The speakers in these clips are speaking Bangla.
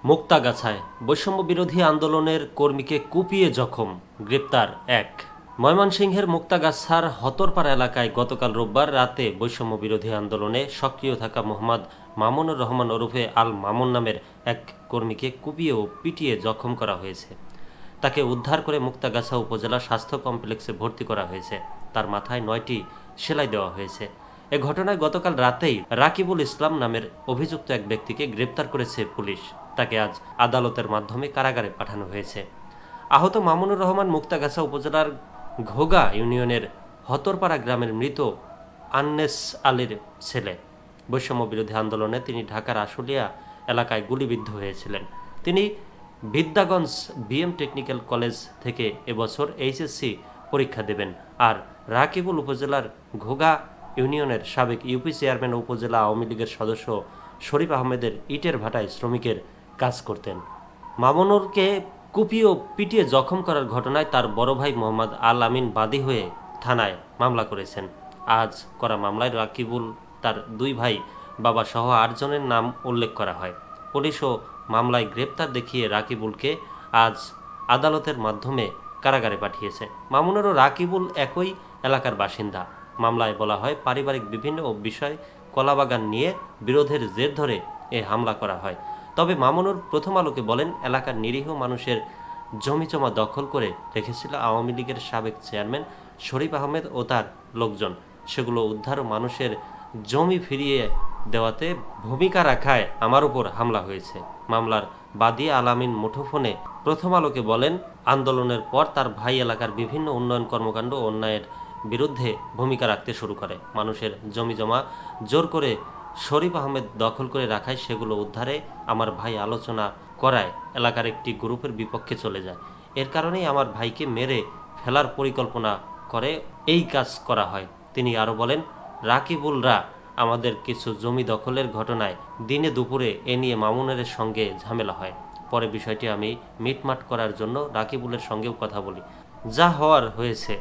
মুক্তাগাছায় বৈষম্য বিরোধী আন্দোলনের কর্মীকে কুপিয়ে জখম, গ্রেপ্তার এক। ময়মনসিংহের মুক্তাগাছার হতরপাড়া এলাকায় গতকাল রোববার রাতে বৈষম্য বিরোধী আন্দোলনে সক্রিয় থাকা মোহাম্মদ মামুনুর রহমান ওরফে আল মামুন নামের এক কর্মীকে কুপিয়ে ও পিটিয়ে জখম করা হয়েছে। তাকে উদ্ধার করে মুক্তাগাছা উপজেলা স্বাস্থ্য কমপ্লেক্সে ভর্তি করা হয়েছে। তার মাথায় 9টি সেলাই দেওয়া হয়েছে। এ ঘটনায় গতকাল রাতেই রাকিবুল ইসলাম নামের অভিযুক্ত এক ব্যক্তিকে গ্রেপ্তার করেছে পুলিশ। তাকে আজ আদালতের মাধ্যমে কারাগারে পাঠানো হয়েছে। আহত মামুনুর রহমান মুক্তাগাছা উপজেলার ঘোগা ইউনিয়নের হতরপাড়া গ্রামের মৃত আন্নেস আলীর ছেলে। বৈষম্য বিরোধী আন্দোলনে তিনি ঢাকার আশুলিয়া এলাকায় গুলিবিদ্ধ হয়েছিলেন। তিনি বিদ্যাগঞ্জ বিএম টেকনিক্যাল কলেজ থেকে এবছর এইচএসসি পরীক্ষা দেবেন। আর রাকিবুল উপজেলার ঘোগা ইউনিয়নের সাবেক ইউপি চেয়ারম্যান ও উপজেলা আওয়ামী লীগের সদস্য শরীফ আহমেদের ইটের ভাটায় শ্রমিকের কাজ করতেন। মামুনুরকে কুপিয়ে ও পিটিয়ে জখম করার ঘটনায় তার বড় ভাই মোহাম্মদ আল আমিন বাদী হয়ে থানায় মামলা করেছেন। আজ করা মামলায় রাকিবুল, তার 2 ভাই, বাবা সহ 8 জনের নাম উল্লেখ করা হয়। পুলিশও মামলায় গ্রেপ্তার দেখিয়ে রাকিবুলকে আজ আদালতের মাধ্যমে কারাগারে পাঠিয়েছে। মামুনুর ও রাকিবুল একই এলাকার বাসিন্দা। মামলায় বলা হয়, পারিবারিক বিভিন্ন বিষয় কলাবাগান নিয়ে বিরোধের জের ধরে এ হামলা করা হয়। তবে মামুনুর প্রথম আলোকে বলেন, এলাকার নিরীহ মানুষের জমিজমা দখল করে রেখেছিল আওয়ামী লীগের সাবেক চেয়ারম্যান শরীফ আহমেদ ও তার লোকজন। সেগুলো উদ্ধার ও মানুষের জমি ফিরিয়ে দেওয়াতে ভূমিকা রাখায় আমার উপর হামলা হয়েছে। মামলার বাদী আলামিন মুঠোফোনে প্রথম আলোকে বলেন, আন্দোলনের পর তার ভাই এলাকার বিভিন্ন উন্নয়ন কর্মকাণ্ড ও অন্যায়ের বিরুদ্ধে ভূমিকা রাখতে শুরু করে। মানুষের জমিজমা জোর করে শরীফ আহমেদ দখল করে রাখায় সেগুলো উদ্ধারে আমার ভাই আলোচনা করায় এলাকার একটি গ্রুপের বিপক্ষে চলে যায়। এর কারণেই আমার ভাইকে মেরে ফেলার পরিকল্পনা করে এই কাজ করা হয়। তিনি আরও বলেন, রাকিবুলরা আমাদের কিছু জমি দখলের ঘটনায় দিনে দুপুরে এ নিয়ে মামুনের সঙ্গে ঝামেলা হয়। পরে বিষয়টি আমি মিটমাট করার জন্য রাকিবুলের সঙ্গেও কথা বলি। যা হওয়ার হয়েছে,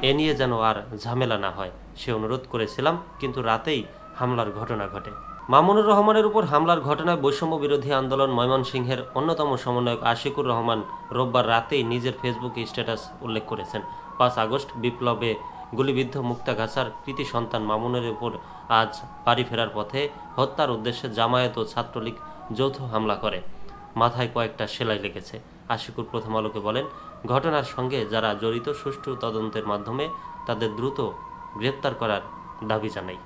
এ নিয়ে যেন আর ঝামেলা না হয় সে অনুরোধ করেছিলাম, কিন্তু রাতেই হামলার ঘটনা ঘটে। মামুনুর রহমানের উপর হামলার ঘটনায় বৈষম্য বিরোধী আন্দোলন ময়মনসিংহের অন্যতম সমন্বয়ক আশিকুর রহমান রোববার রাতেই নিজের ফেসবুকে স্ট্যাটাস উল্লেখ করেছেন। 5 আগস্ট বিপ্লবে গুলিবিদ্ধ মুক্তাগাছার কৃতি সন্তান মামুনের উপর আজ বাড়ি ফেরার পথে হত্যার উদ্দেশ্যে জামায়াত ও ছাত্রলীগ যৌথ হামলা করে। মাথায় কয়েকটা সেলাই লেগেছে। আশিকুর প্রথম আলোকে বলেন, ঘটনার সঙ্গে যারা জড়িত সুষ্ঠু তদন্তের মাধ্যমে তাদের দ্রুত গ্রেপ্তার করার দাবি জানাই।